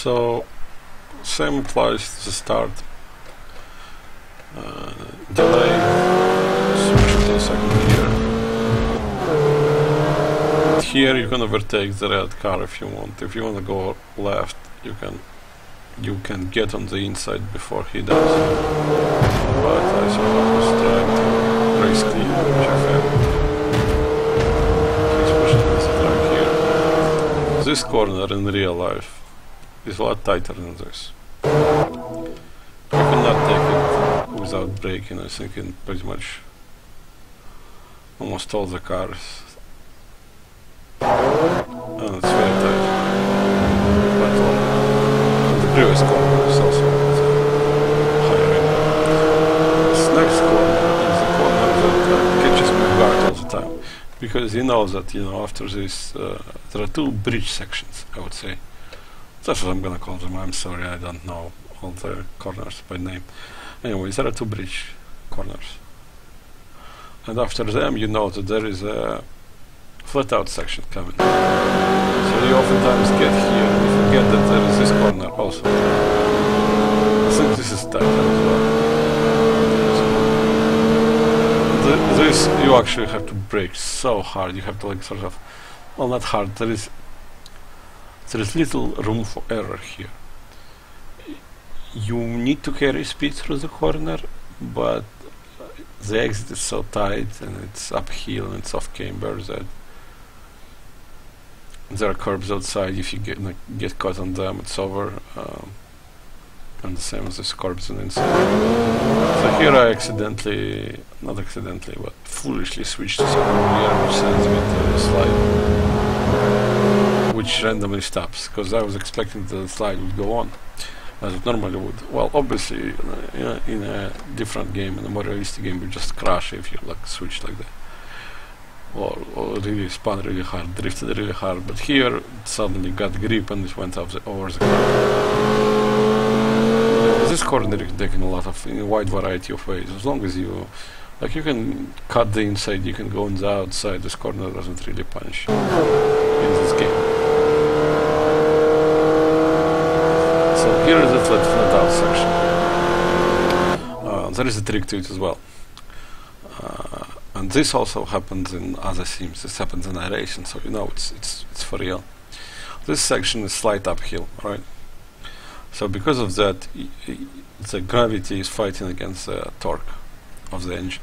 So same applies to the start. Delay, switch to second gear. Here you can overtake the red car if you want. If you want to go left, you can get on the inside before he does. But I suppose try to race clean, which I failed. He's pushing this track here. This corner in real life is a lot tighter than this. You cannot take it without braking, I think, in pretty much almost all the cars. And it's very tight. But the previous corner is also higher in. This next corner is the corner that catches my guard all the time. Because you know that, after this, there are two bridge sections, I would say. That's what I'm gonna call them. I'm sorry, I don't know all the corners by name. Anyway, there are two bridge corners. And after them, you know that there is a flat out section coming. So you oftentimes get here and you forget that there is this corner also. I think this is tight as well. This, you actually have to brake so hard. You have to sort of, well, not hard, there is little room for error here. You need to carry speed through the corner, but the exit is so tight and it's uphill and it's off camber that there are curbs outside. If you get caught on them, it's over. And the same as this curbs on the inside. So here I not accidentally, but foolishly switched to second gear, which sends me to the slide, which randomly stops, because I was expecting the slide would go on as it normally would. Well, obviously, in a different game, in a more realistic game, you just crash if you switch like that, or really spun really hard, drifted really hard. But here, it suddenly got grip and it went over the car. This corner you can take in a wide variety of ways. As long as you can cut the inside, you can go on the outside. This corner doesn't really punch in this game. So here is a flat out section. There is a trick to it as well. And this also happens in other sims. This happens in iRacing, so it's for real. This section is slight uphill, right? So because of that, the gravity is fighting against the torque of the engine.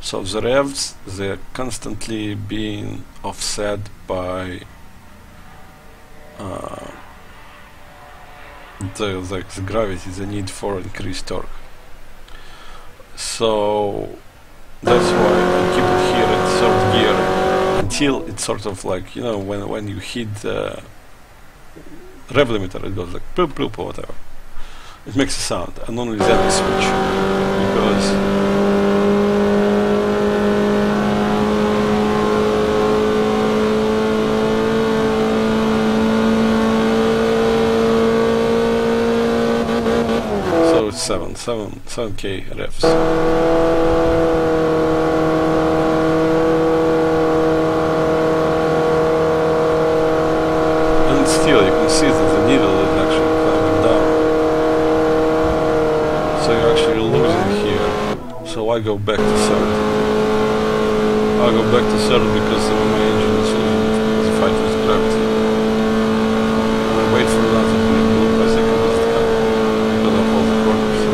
So the revs, they're constantly being offset by the gravity, the need for increased torque. So that's why I keep it here at third gear until it's sort of like, when you hit the rev limiter, it goes like bloop bloop or whatever. It makes a sound, and only then I switch, because so it's 7k revs. And still, you can see that the needle is actually climbing down. So you're actually losing here. So I go back to third. I go back to third because my engine is losing the fight with gravity. And I wait for another green loop. I think it doesn't come because of all the corners.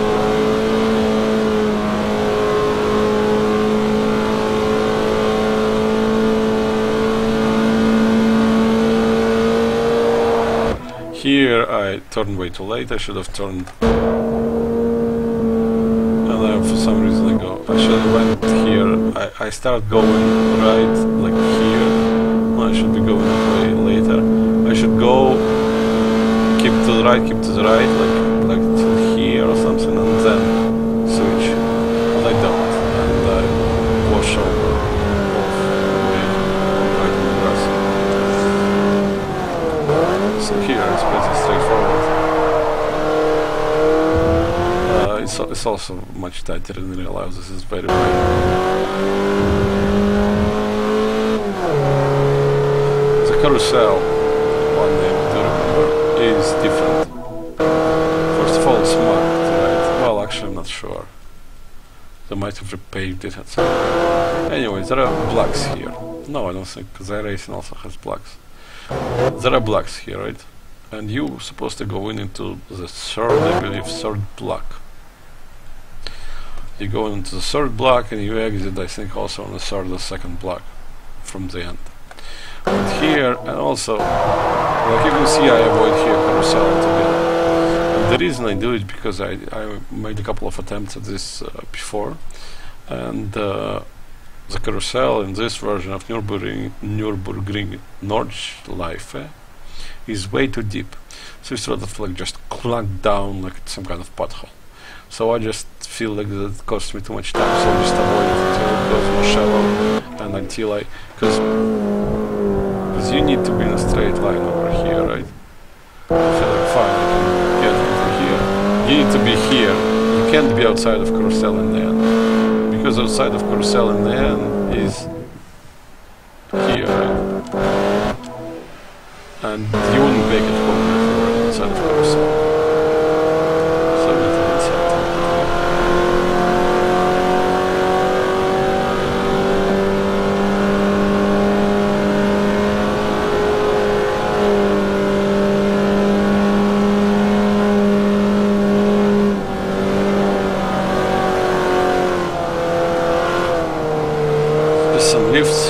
Here I turned way too late. I should have turned. For some reason I should have went here. I start going right, like here. I should be going way later. I should go, keep to the right, like till here or something, and then switch. But I don't, and I wash over way right in the grass. So here it's pretty straightforward. It's also much tighter in real life. This is very wide. The carousel, one name to remember, is different. sure. They might have repaved it at some point. Anyway, there are blocks here. No, I don't think, because iRacing also has blocks. There are blocks here, right? And you're supposed to go into the third, I believe, third block. You go into the third block and you exit, I think, also on the third or second block from the end. But here, and also, like you can see, I avoid here carousel altogether. And the reason I do it because I made a couple of attempts at this before, and the carousel in this version of Nurburgring Nordschleife is way too deep, so it's sort of like just clunked down like some kind of pothole. So I just feel like that it costs me too much time, so I just avoid it until it goes more shallow, and until I, because you need to be in a straight line over here, right? I feel like fine, I can get into here. You need to be here. You can't be outside of carousel in the end, because outside of carousel in the end is here, right? And you wouldn't make it home if you were inside of carousel. So I need to get something. There's some lifts